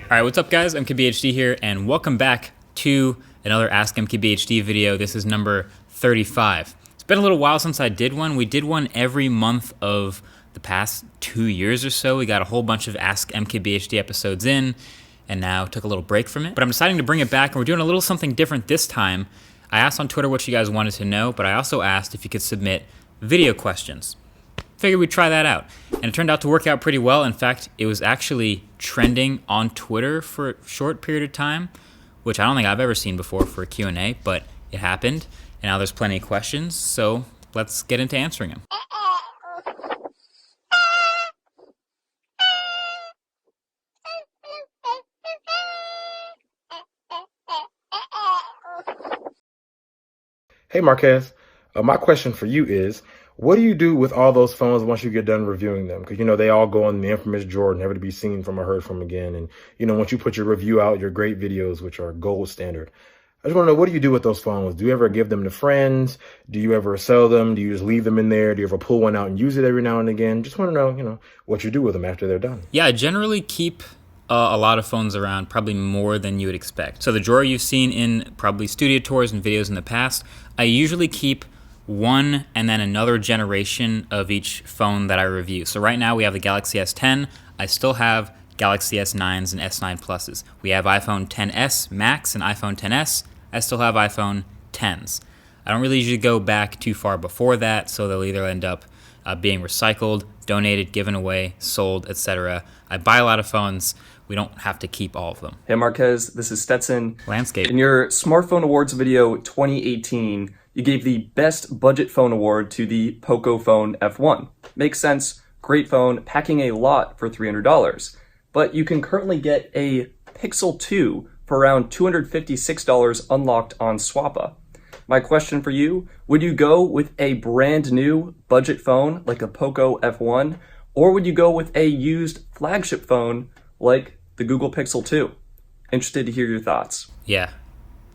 All right, what's up guys? MKBHD here, and welcome back to another Ask MKBHD video. This is number 35. It's been a little while since I did one. We did one every month of the past 2 years or so. We got a whole bunch of Ask MKBHD episodes in, and now took a little break from it. But I'm deciding to bring it back, and we're doing a little something different this time. I asked on Twitter what you guys wanted to know, but I also asked if you could submit video questions. Figured we'd try that out. And it turned out to work out pretty well. In fact, it was actually trending on Twitter for a short period of time, which I don't think I've ever seen before for a Q&A, but it happened. And now there's plenty of questions, so let's get into answering them. Hey Marquez, my question for you is, what do you do with all those phones once you get done reviewing them? Because, they all go in the infamous drawer, never to be seen from or heard from again. And, once you put your review out, your great videos, which are gold standard, I just want to know, what do you do with those phones? Do you ever give them to friends? Do you ever sell them? Do you just leave them in there? Do you ever pull one out and use it every now and again? Just want to know, what you do with them after they're done. Yeah, I generally keep a lot of phones around, probably more than you would expect. So the drawer you've seen in probably studio tours and videos in the past, I usually keep one and then another generation of each phone that I review. So right now we have the Galaxy S10. I still have Galaxy S9s and S9 Pluses. We have iPhone XS Max and iPhone XS. I still have iPhone Xs. I don't really usually go back too far before that, so they'll either end up being recycled, donated, given away, sold, etc. I buy a lot of phones. We don't have to keep all of them. Hey Marquez, this is Stetson. Landscape. In your Smartphone Awards video 2018, you gave the Best Budget Phone Award to the Poco Phone F1. Makes sense, great phone, packing a lot for $300. But you can currently get a Pixel 2 for around $256 unlocked on Swappa. My question for you, would you go with a brand new budget phone like a Poco F1, or would you go with a used flagship phone like the Google Pixel 2? Interested to hear your thoughts. Yeah,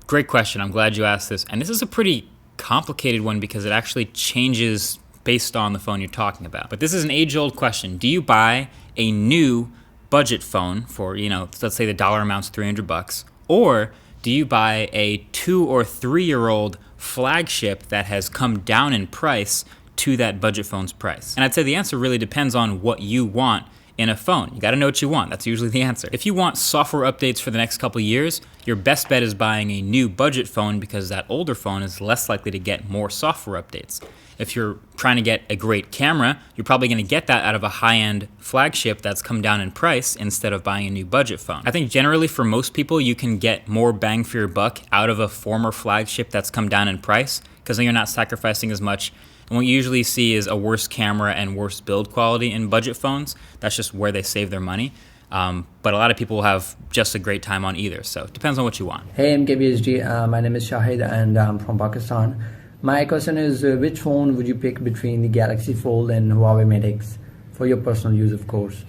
great question. I'm glad you asked this. And this is a pretty complicated one because it actually changes based on the phone you're talking about. But this is an age-old question. Do you buy a new budget phone for, let's say the dollar amount's $300, or do you buy a 2 or 3 year old flagship that has come down in price to that budget phone's price? And I'd say the answer really depends on what you want in a phone. You gotta know what you want. That's usually the answer. If you want software updates for the next couple of years, your best bet is buying a new budget phone because that older phone is less likely to get more software updates. If you're trying to get a great camera, you're probably gonna get that out of a high-end flagship that's come down in price instead of buying a new budget phone. I think generally for most people, you can get more bang for your buck out of a former flagship that's come down in price because then you're not sacrificing as much. And what you usually see is a worse camera and worse build quality in budget phones. That's just where they save their money. But a lot of people will have just a great time on either. So it depends on what you want. Hey MKBHD, my name is Shahid and I'm from Pakistan. My question is, which phone would you pick between the Galaxy Fold and Huawei Mate X for your personal use, of course?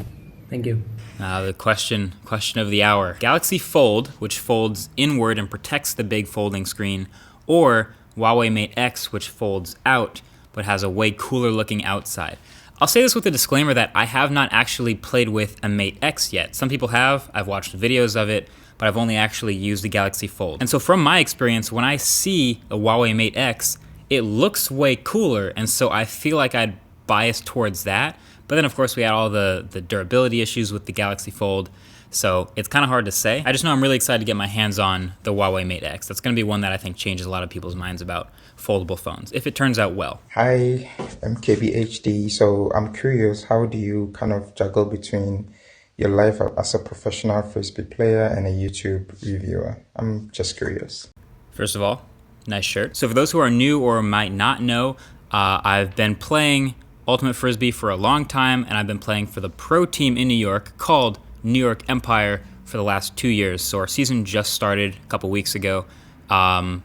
Thank you. The question of the hour. Galaxy Fold, which folds inward and protects the big folding screen, or Huawei Mate X, which folds out but has a way cooler looking outside. I'll say this with a disclaimer that I have not actually played with a Mate X yet. Some people have, I've watched videos of it, but I've only actually used the Galaxy Fold. And so from my experience, when I see a Huawei Mate X, it looks way cooler, and so I feel like I'd bias towards that. But then of course we had all the durability issues with the Galaxy Fold, so it's kind of hard to say. I just know I'm really excited to get my hands on the Huawei Mate X. That's gonna be one that I think changes a lot of people's minds about foldable phones, if it turns out well. Hi, MKBHD. So I'm curious, how do you kind of juggle between your life as a professional frisbee player and a YouTube reviewer? I'm just curious. First of all, nice shirt. So for those who are new or might not know, I've been playing Ultimate Frisbee for a long time, and I've been playing for the pro team in New York called New York Empire for the last 2 years. So our season just started a couple weeks ago.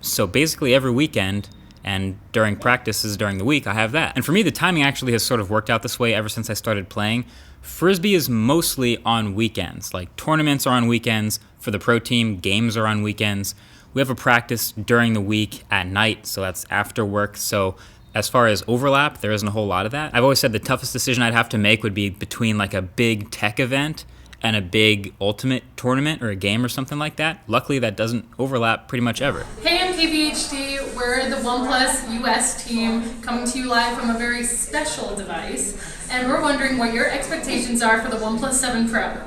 So basically every weekend and during practices during the week, I have that. And for me, the timing actually has sort of worked out this way ever since I started playing. Frisbee is mostly on weekends. Like tournaments are on weekends. For the pro team, games are on weekends. We have a practice during the week at night, so that's after work. So as far as overlap, there isn't a whole lot of that. I've always said the toughest decision I'd have to make would be between like a big tech event and a big ultimate tournament or a game or something like that. Luckily, that doesn't overlap pretty much ever. Hey MKBHD, we're the OnePlus US team coming to you live from a very special device, and we're wondering what your expectations are for the OnePlus 7 Pro.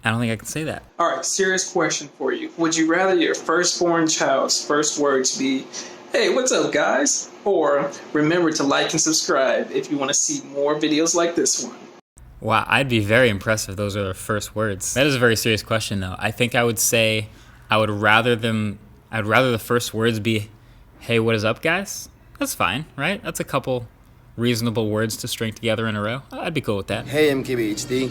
I don't think I can say that. All right, serious question for you. Would you rather your firstborn child's first words be, "Hey, what's up, guys?" Or, "Remember to like and subscribe if you want to see more videos like this one"? Wow, I'd be very impressed if those are their first words. That is a very serious question, though. I think I would say I'd rather the first words be, "Hey, what is up, guys?" That's fine, right? That's a couple reasonable words to string together in a row. I'd be cool with that. Hey MKBHD,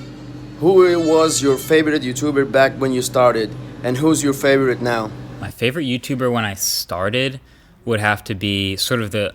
who was your favorite YouTuber back when you started, and who's your favorite now? My favorite YouTuber when I started would have to be sort of the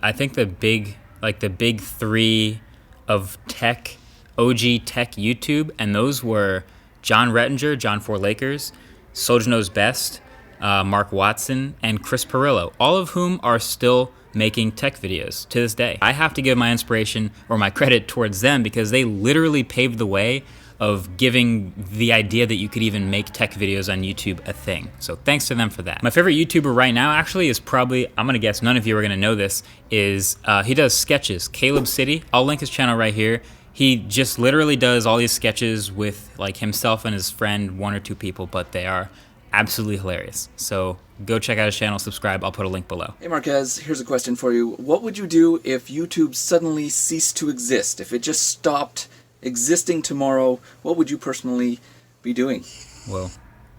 big three of tech, OG tech YouTube, and those were John Rettinger, John 4 Lakers, Soldier Knows Best, Mark Watson, and Chris Pirillo, all of whom are still making tech videos to this day. I have to give my inspiration or my credit towards them because they literally paved the way of giving the idea that you could even make tech videos on YouTube a thing. So thanks to them for that. My favorite YouTuber right now actually is probably, I'm gonna guess none of you are gonna know this, is he does sketches, Caleb City. I'll link his channel right here. He just literally does all these sketches with like himself and his friend, one or two people, but they are absolutely hilarious. So go check out his channel, subscribe, I'll put a link below. Hey Marquez, here's a question for you. What would you do if YouTube suddenly ceased to exist? If it just stopped existing tomorrow, what would you personally be doing?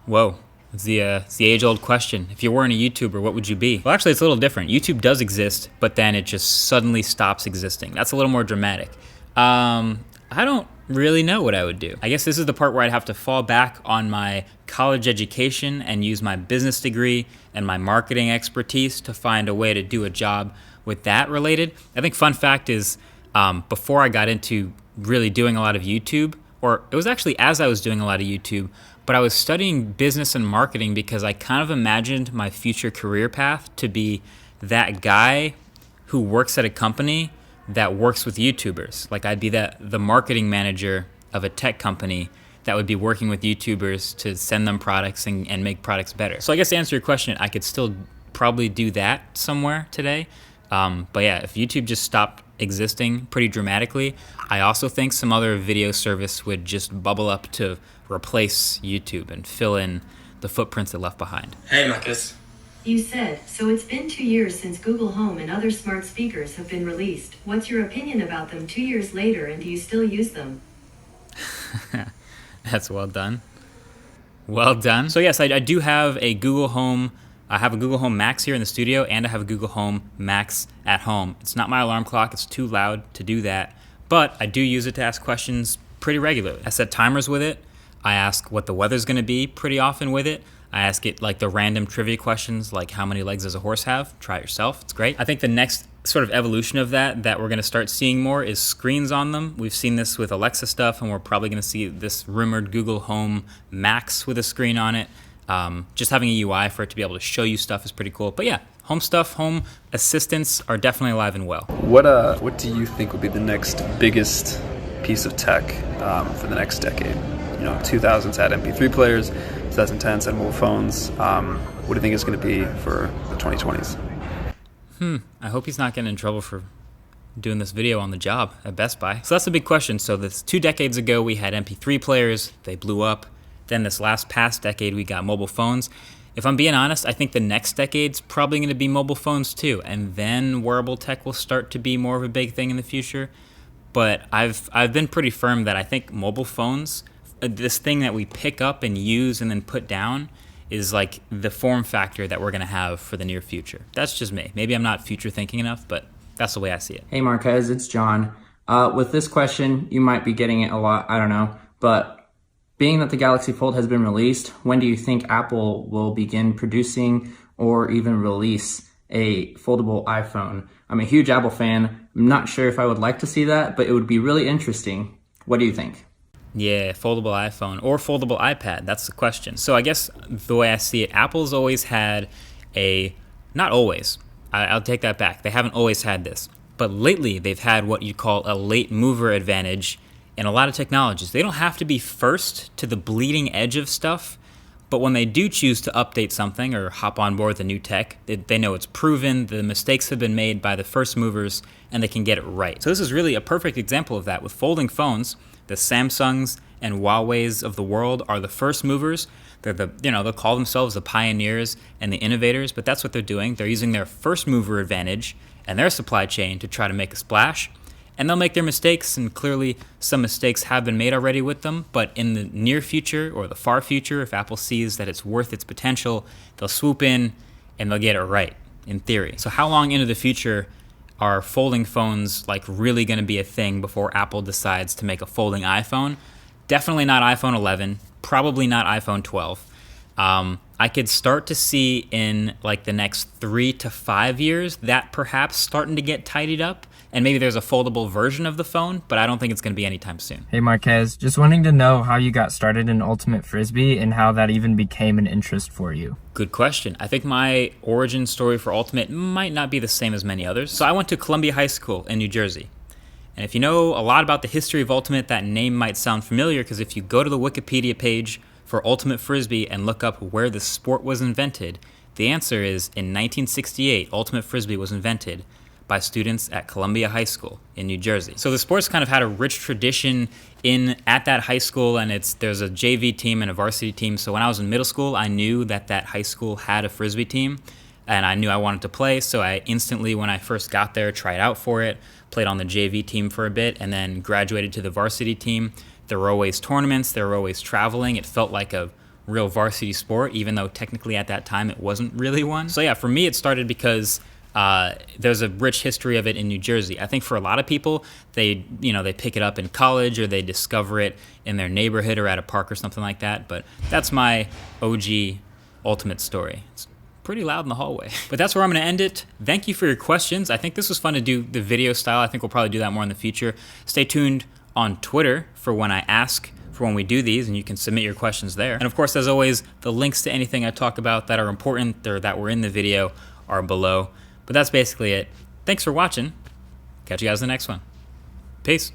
Whoa. It's the age-old question. If you weren't a YouTuber, what would you be? Well, actually, it's a little different. YouTube does exist, but then it just suddenly stops existing. That's a little more dramatic. I don't really know what I would do. I guess this is the part where I'd have to fall back on my college education and use my business degree and my marketing expertise to find a way to do a job with that related. I think fun fact is, before I got into really doing a lot of YouTube, or it was actually as I was doing a lot of YouTube, but I was studying business and marketing because I kind of imagined my future career path to be that guy who works at a company that works with YouTubers. Like I'd be the marketing manager of a tech company that would be working with YouTubers to send them products and make products better. So I guess to answer your question, I could still probably do that somewhere today. But yeah, if YouTube just stopped existing pretty dramatically, I also think some other video service would just bubble up to replace YouTube and fill in the footprints it left behind. Hey Marcus. You said, so it's been 2 years since Google Home and other smart speakers have been released. What's your opinion about them 2 years later, and do you still use them? That's well done. Well done. So yes, I do have a Google Home. I have a Google Home Max here in the studio, and I have a Google Home Max at home. It's not my alarm clock. It's too loud to do that. But I do use it to ask questions pretty regularly. I set timers with it. I ask what the weather's going to be pretty often with it. I ask it like the random trivia questions, like how many legs does a horse have? Try it yourself. It's great. I think the next sort of evolution of that we're going to start seeing more is screens on them. We've seen this with Alexa stuff, and we're probably going to see this rumored Google Home Max with a screen on it. Just having a UI for it to be able to show you stuff is pretty cool. But yeah, home stuff, home assistants are definitely alive and well. What do you think would be the next biggest piece of tech for the next decade? You know, 2000s had MP3 players, 2010s had mobile phones. What do you think it's going to be for the 2020s? I hope he's not getting in trouble for doing this video on the job at Best Buy. So that's the big question. So this 2 decades ago, we had MP3 players. They blew up. Then this past decade, we got mobile phones. If I'm being honest, I think the next decade's probably going to be mobile phones too. And then wearable tech will start to be more of a big thing in the future. But I've been pretty firm that I think mobile phones, this thing that we pick up and use and then put down, is like the form factor that we're going to have for the near future. That's just me. Maybe I'm not future thinking enough, but that's the way I see it. Hey Marquez, it's John. With this question, you might be getting it a lot, I don't know. But being that the Galaxy Fold has been released, when do you think Apple will begin producing or even release a foldable iPhone? I'm a huge Apple fan. I'm not sure if I would like to see that, but it would be really interesting. What do you think? Yeah, foldable iPhone or foldable iPad, that's the question. So I guess the way I see it, Apple's always had not always, I'll take that back. They haven't always had this. But lately, they've had what you call a late mover advantage in a lot of technologies. They don't have to be first to the bleeding edge of stuff, but when they do choose to update something or hop on board with a new tech, they know it's proven, the mistakes have been made by the first movers, and they can get it right. So this is really a perfect example of that. With folding phones, the Samsungs and Huawei's of the world are the first movers. They're they'll call themselves the pioneers and the innovators, but that's what they're doing. They're using their first mover advantage and their supply chain to try to make a splash. And they'll make their mistakes, and clearly some mistakes have been made already with them, but in the near future or the far future, if Apple sees that it's worth its potential, they'll swoop in and they'll get it right, in theory. So how long into the future are folding phones like really going to be a thing before Apple decides to make a folding iPhone? Definitely not iPhone 11, probably not iPhone 12. I could start to see in like the next 3 to 5 years that perhaps starting to get tidied up, and maybe there's a foldable version of the phone, but I don't think it's going to be anytime soon. Hey Marquez, just wanting to know how you got started in Ultimate Frisbee and how that even became an interest for you. Good question. I think my origin story for Ultimate might not be the same as many others. So I went to Columbia High School in New Jersey. And if you know a lot about the history of Ultimate, that name might sound familiar, because if you go to the Wikipedia page for Ultimate Frisbee and look up where the sport was invented, the answer is in 1968, Ultimate Frisbee was invented by students at Columbia High School in New Jersey. So the sport's kind of had a rich tradition at that high school, and there's a JV team and a varsity team. So when I was in middle school, I knew that high school had a Frisbee team, and I knew I wanted to play, so I instantly, when I first got there, tried out for it, played on the JV team for a bit, and then graduated to the varsity team. There were always tournaments, there were always traveling. It felt like a real varsity sport, even though technically at that time it wasn't really one. So yeah, for me it started because there's a rich history of it in New Jersey. I think for a lot of people, they pick it up in college, or they discover it in their neighborhood or at a park or something like that. But that's my OG Ultimate story. It's pretty loud in the hallway. But that's where I'm going to end it. Thank you for your questions. I think this was fun to do the video style. I think we'll probably do that more in the future. Stay tuned on Twitter for when I ask for when we do these, and you can submit your questions there. And of course, as always, the links to anything I talk about that are important or that were in the video are below. But that's basically it. Thanks for watching. Catch you guys in the next one. Peace.